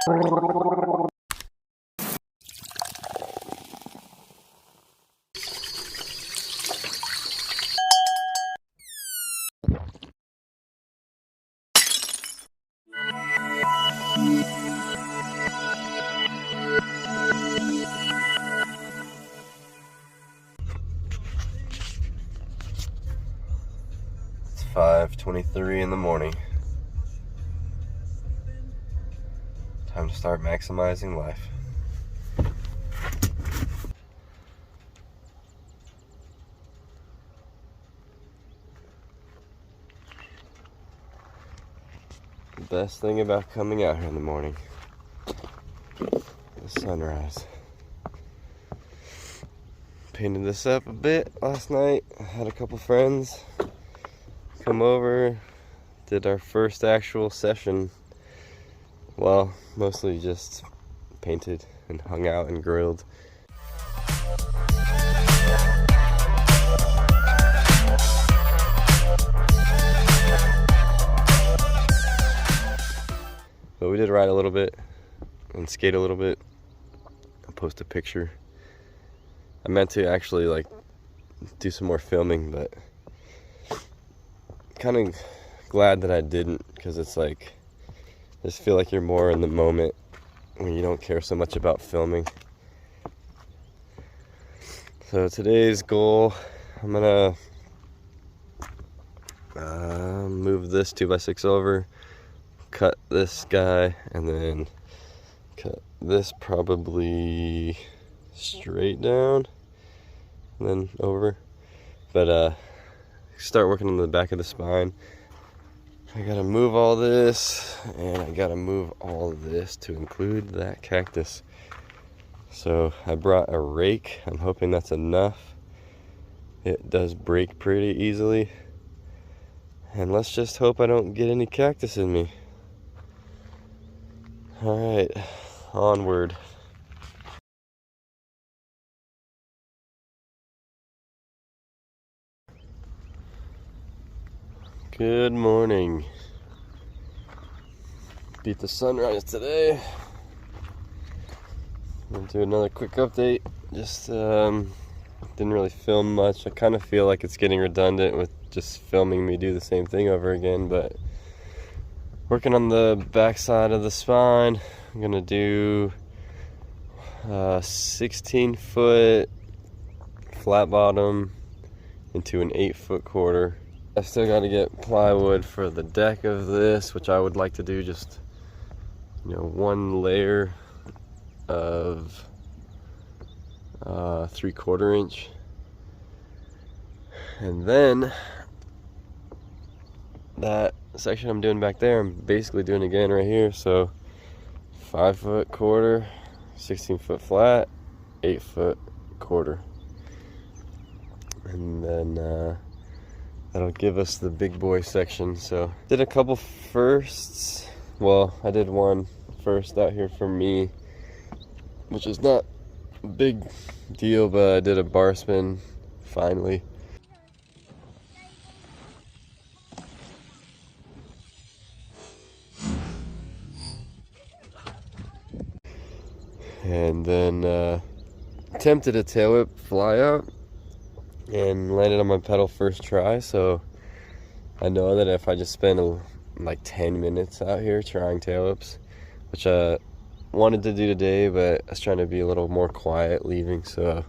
It's 5:23 in the morning. Time to start maximizing life. The best thing about coming out here in the morning, the sunrise. Painted this up a bit last night. I had a couple friends come over, did our first actual session. Well, mostly just painted and hung out and grilled. But we did ride a little bit and skate a little bit. I'll post a picture. I meant to actually like do some more filming, but kind of glad that I didn't, because it's like I just feel like you're more in the moment when you don't care so much about filming. So today's goal, I'm gonna move this 2x6 over, cut this guy, and then cut this probably straight down and then over. But start working on the back of the spine. I gotta move all this, and I gotta move all of this to include that cactus. So I brought a rake. I'm hoping that's enough. It does break pretty easily. And let's just hope I don't get any cactus in me. Alright, onward. Good morning. Beat the sunrise today. I'm gonna do another quick update. Just didn't really film much. I kind of feel like it's getting redundant with just filming me do the same thing over again, but working on the back side of the spine. I'm gonna do 16-foot flat bottom into an 8-foot quarter. I still got to get plywood for the deck of this, which I would like to do just, one layer of 3/4 inch, and then that section I'm doing back there, I'm basically doing again right here. So 5-foot quarter, 16-foot flat, 8-foot quarter, and then that'll give us the big boy section. So did a couple firsts. Well, I did one first out here for me, which is not a big deal, but I did a bar spin finally. And then attempted a tail whip fly out and landed on my pedal first try. So I know that if I just spend like 10 minutes out here trying tail whips, which I wanted to do today, but I was trying to be a little more quiet leaving, so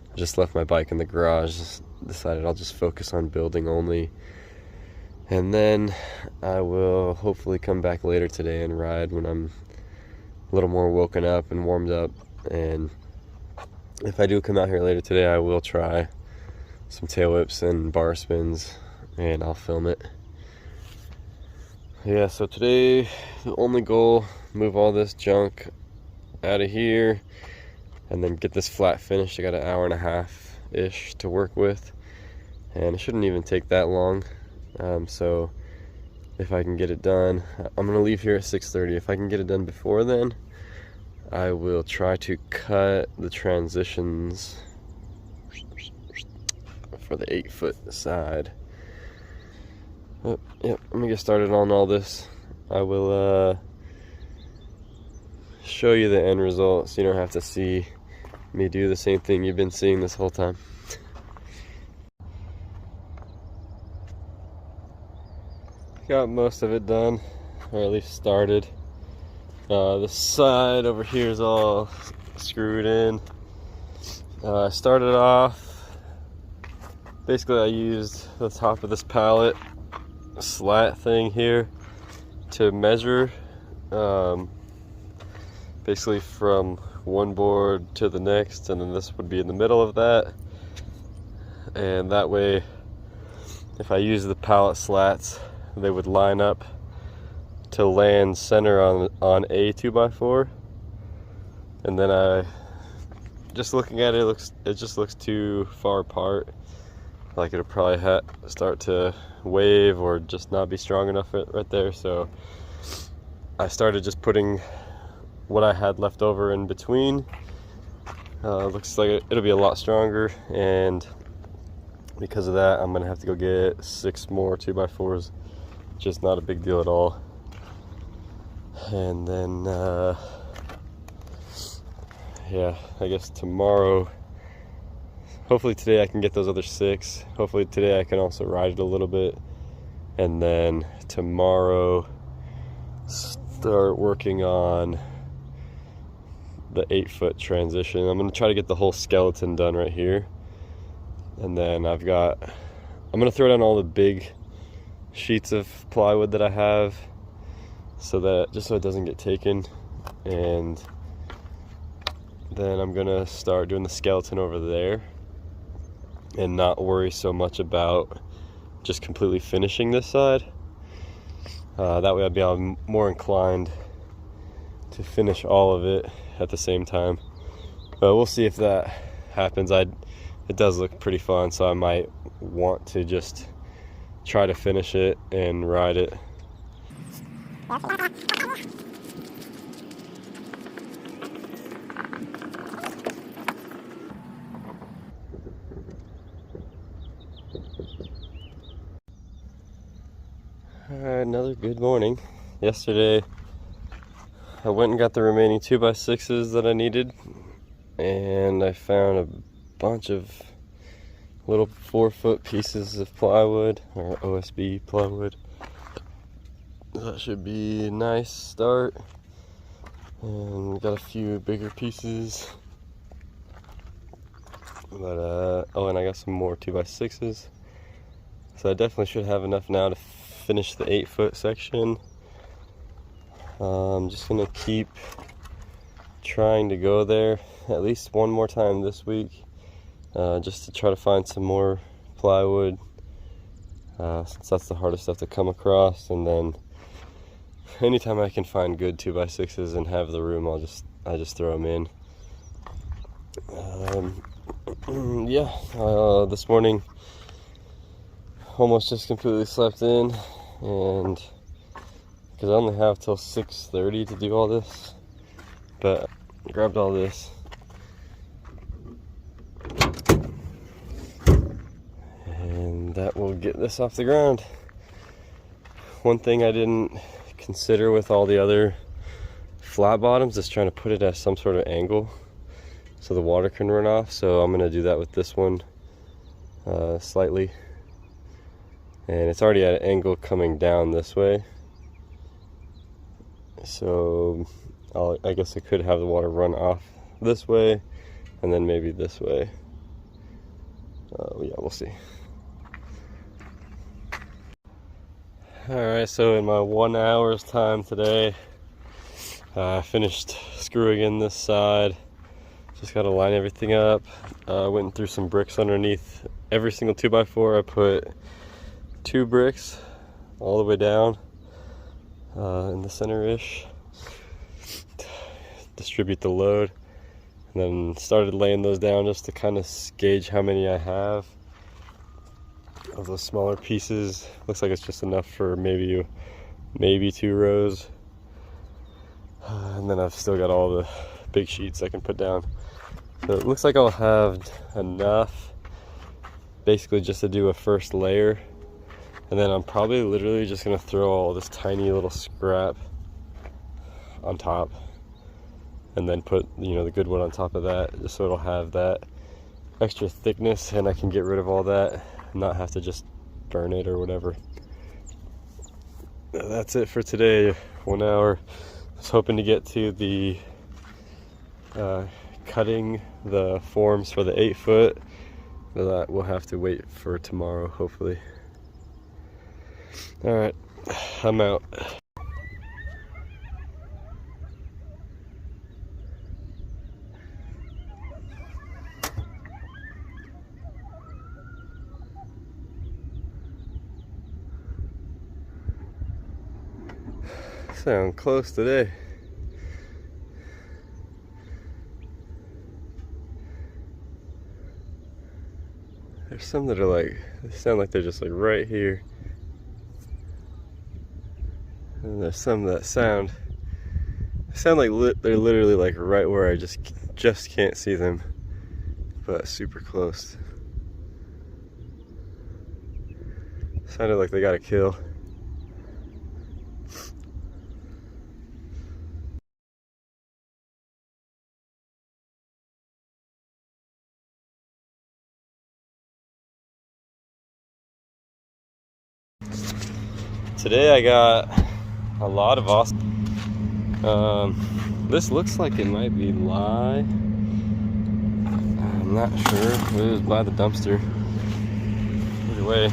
I just left my bike in the garage. Just decided I'll just focus on building only, and then I will hopefully come back later today and ride when I'm a little more woken up and warmed up. And if I do come out here later today, I will try some tail whips and bar spins, and I'll film it. Yeah, so today the only goal, move all this junk out of here and then get this flat finished. I got an hour and a half ish to work with, and it shouldn't even take that long. So if I can get it done, I'm gonna leave here at 6:30. If I can get it done before then, I will try to cut the transitions for the 8-foot side. Yep, let me get started on all this. I will show you the end result so you don't have to see me do the same thing you've been seeing this whole time. Got most of it done, or at least started. The side over here is all screwed in. I started off, basically I used the top of this pallet slat thing here to measure basically from one board to the next, and then this would be in the middle of that. And that way, if I use the pallet slats, they would line up to land center on a 2x4. And then just looking at it, it just looks too far apart. Like it'll probably start to wave or just not be strong enough right there. So I started just putting what I had left over in between. Looks like it'll be a lot stronger, and because of that, I'm gonna have to go get 6 more 2x4s. Just not a big deal at all. And then yeah, I guess tomorrow, hopefully today I can get those other 6. Hopefully today I can also ride it a little bit, and then tomorrow start working on the 8-foot transition. I'm gonna try to get the whole skeleton done right here, and then I'm gonna throw down all the big sheets of plywood that I have, so it doesn't get taken. And then I'm gonna start doing the skeleton over there and not worry so much about just completely finishing this side. That way I'd be more inclined to finish all of it at the same time. But we'll see if that happens. It does look pretty fun, so I might want to just try to finish it and ride it. Alright, another good morning. Yesterday I went and got the remaining 2x6s that I needed, and I found a bunch of little 4-foot pieces of plywood, or OSB plywood. That should be a nice start. And got a few bigger pieces. But oh, and I got some more 2x6s. So I definitely should have enough now to finish the 8-foot section. I'm just gonna keep trying to go there at least one more time this week, just to try to find some more plywood, since that's the hardest stuff to come across. And then anytime I can find good 2x6s and have the room, I just throw them in. Yeah, this morning almost just completely slept in, and because I only have till 6:30 to do all this, but I grabbed all this and that will get this off the ground. One thing I didn't consider with all the other flat bottoms is trying to put it at some sort of angle so the water can run off. So I'm gonna do that with this one slightly, and it's already at an angle coming down this way. So I guess I could have the water run off this way and then maybe this way. Yeah, we'll see. Alright, so in my 1 hour's time today, I finished screwing in this side. Just got to line everything up. Went through some bricks underneath every single 2x4. I put 2 bricks all the way down in the center-ish, distribute the load, and then started laying those down just to kind of gauge how many I have of those smaller pieces. Looks like it's just enough for maybe 2 rows, and then I've still got all the big sheets I can put down. So it looks like I'll have enough basically just to do a first layer, and then I'm probably literally just gonna throw all this tiny little scrap on top. and then put, you know, the good wood on top of that, just so it'll have that extra thickness and I can get rid of all that and not have to just burn it or whatever. That's it for today. 1 hour. I was hoping to get to the cutting the forms for the 8-foot, but that we'll have to wait for tomorrow, hopefully. All right, I'm out. Sound close today. There's some that are like, they sound like they're just like right here. And there's some that sound like they're literally like right where I just can't see them, but super close. Sounded like they got a kill. Today I got a lot of awesome. This looks like it might be lye. I'm not sure. It was by the dumpster. Either way,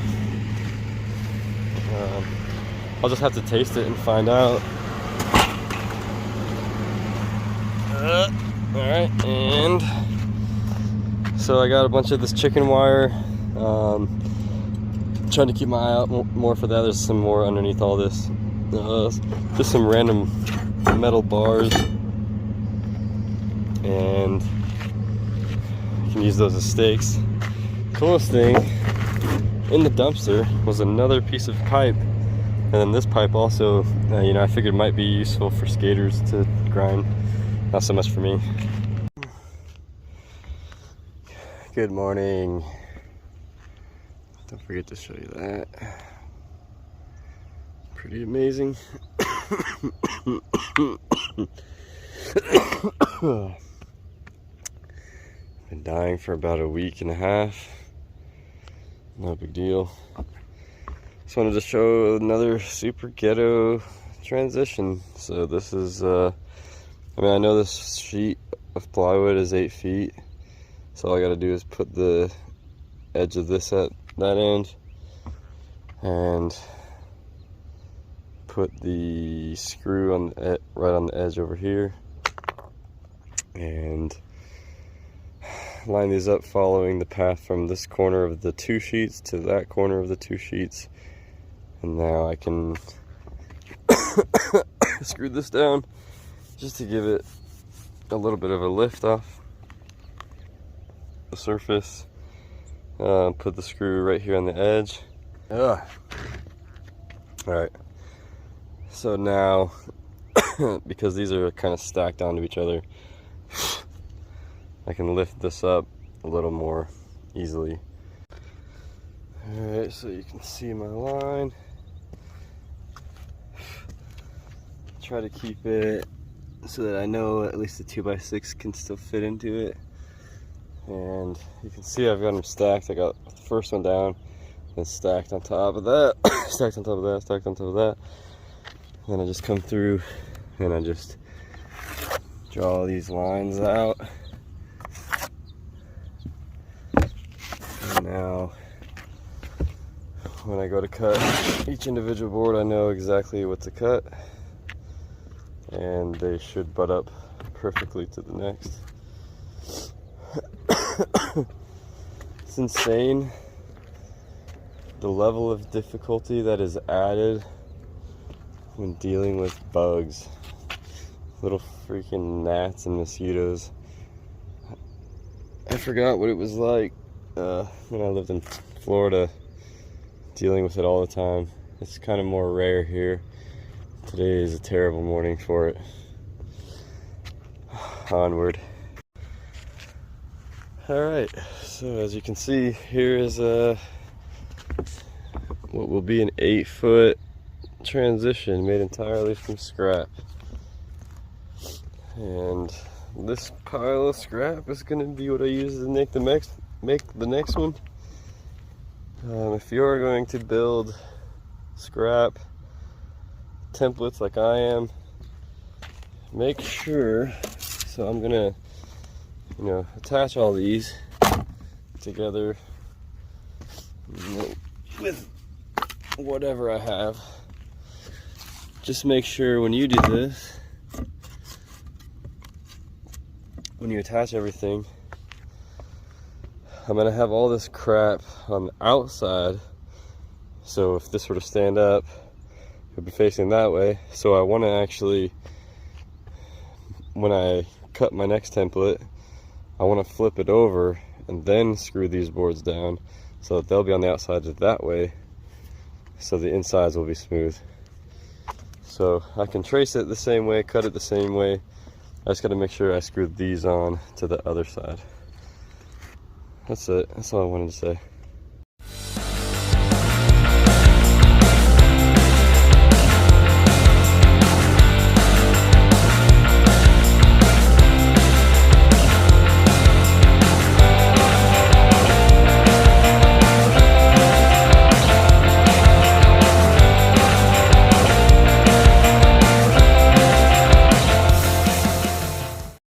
I'll just have to taste it and find out. Alright, and so I got a bunch of this chicken wire. Trying to keep my eye out more for that. There's some more underneath all this. Just some random metal bars, and you can use those as stakes. Coolest thing in the dumpster was another piece of pipe, and then this pipe also, you know, I figured might be useful for skaters to grind. Not so much for me. Good morning. Don't forget to show you that. Pretty amazing. Been dying for about a week and a half. No big deal. Just wanted to show another super ghetto transition. So this is, I mean, I know this sheet of plywood is 8 feet. So all I gotta do is put the edge of this at that end and put the screw on the right on the edge over here, and line these up following the path from this corner of the 2 sheets to that corner of the 2 sheets. And now I can screw this down just to give it a little bit of a lift off the surface. Put the screw right here on the edge. Alright, so now because these are kind of stacked onto each other, I can lift this up a little more easily. Alright, so you can see my line. Try to keep it so that I know at least the 2x6 can still fit into it. And you can see I've got them stacked. I got the first one down, then stacked on top of that, stacked on top of that, stacked on top of that. Then I just come through and I just draw these lines out. And now when I go to cut each individual board, I know exactly what to cut, and they should butt up perfectly to the next. It's insane the level of difficulty that is added when dealing with bugs, little freaking gnats and mosquitoes. I forgot what it was like when I lived in Florida, dealing with it all the time. It's kind of more rare here. Today is a terrible morning for it. Onward. Alright, so as you can see, here is what will be an 8-foot transition made entirely from scrap. And this pile of scrap is gonna be what I use to make the next one. If you're going to build scrap templates like I am, make sure, so I'm gonna, attach all these together with whatever I have. Just make sure when you do this, when you attach everything, I'm gonna have all this crap on the outside, so if this were to stand up, it would be facing that way. So I want to actually, when I cut my next template, I want to flip it over and then screw these boards down so that they'll be on the outside that way, so the insides will be smooth. So I can trace it the same way, cut it the same way. I just got to make sure I screw these on to the other side. That's it. That's all I wanted to say.